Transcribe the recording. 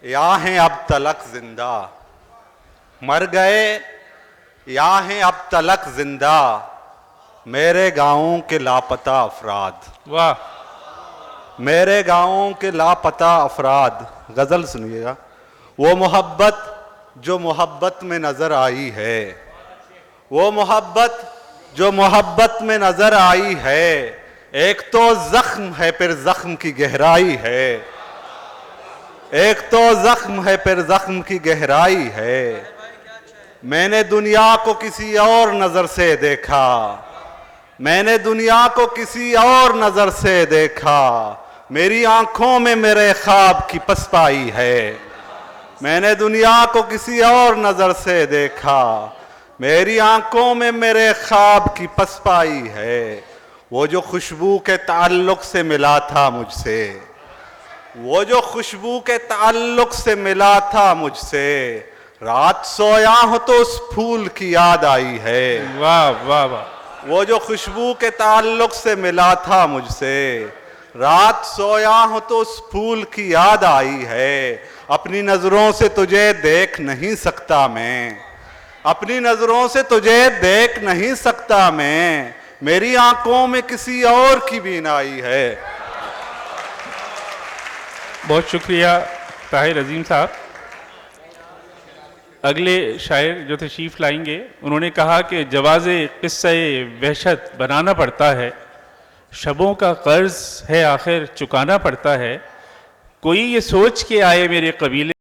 या हैं अब तलक जिंदा, मर गए या हैं अब तलक जिंदा, मेरे गाँवों के लापता अफराद। वाह, मेरे गाँवों के लापता अफराद। गजल सुनिएगा। वो मोहब्बत जो मोहब्बत में नजर आई है, वो मोहब्बत जो मोहब्बत में नजर आई है, एक तो जख्म है फिर जख्म की गहराई है, एक तो जख्म है फिर जख्म की गहराई है। मैंने दुनिया को किसी और नजर से देखा, मैंने दुनिया को किसी और नजर से देखा, मेरी आंखों में मेरे ख्वाब की पसपाई है। मैंने दुनिया को किसी और नजर से देखा, मेरी आंखों में मेरे ख्वाब की पसपाई है। वो जो खुशबू के ताल्लुक से मिला था मुझसे, वो जो खुशबू के ताल्लुक से मिला था मुझसे, रात सोया हो तो उस फूल की याद आई है। वाह वाह वाह। वो जो खुशबू के ताल्लुक से मिला था मुझसे, रात सोया हो तो उस फूल की याद आई है। अपनी नजरों से तुझे देख नहीं सकता मैं, अपनी नजरों से तुझे देख नहीं सकता मैं, मेरी आंखों में किसी और की बीनाई है। बहुत शुक्रिया ताहिर अजीम साहब। अगले शायर जो तशरीफ लाएंगे, उन्होंने कहा कि जवाज़े क़िस्से वहशत बनाना पड़ता है, शबों का कर्ज है आखिर चुकाना पड़ता है। कोई ये सोच के आए मेरे कबीले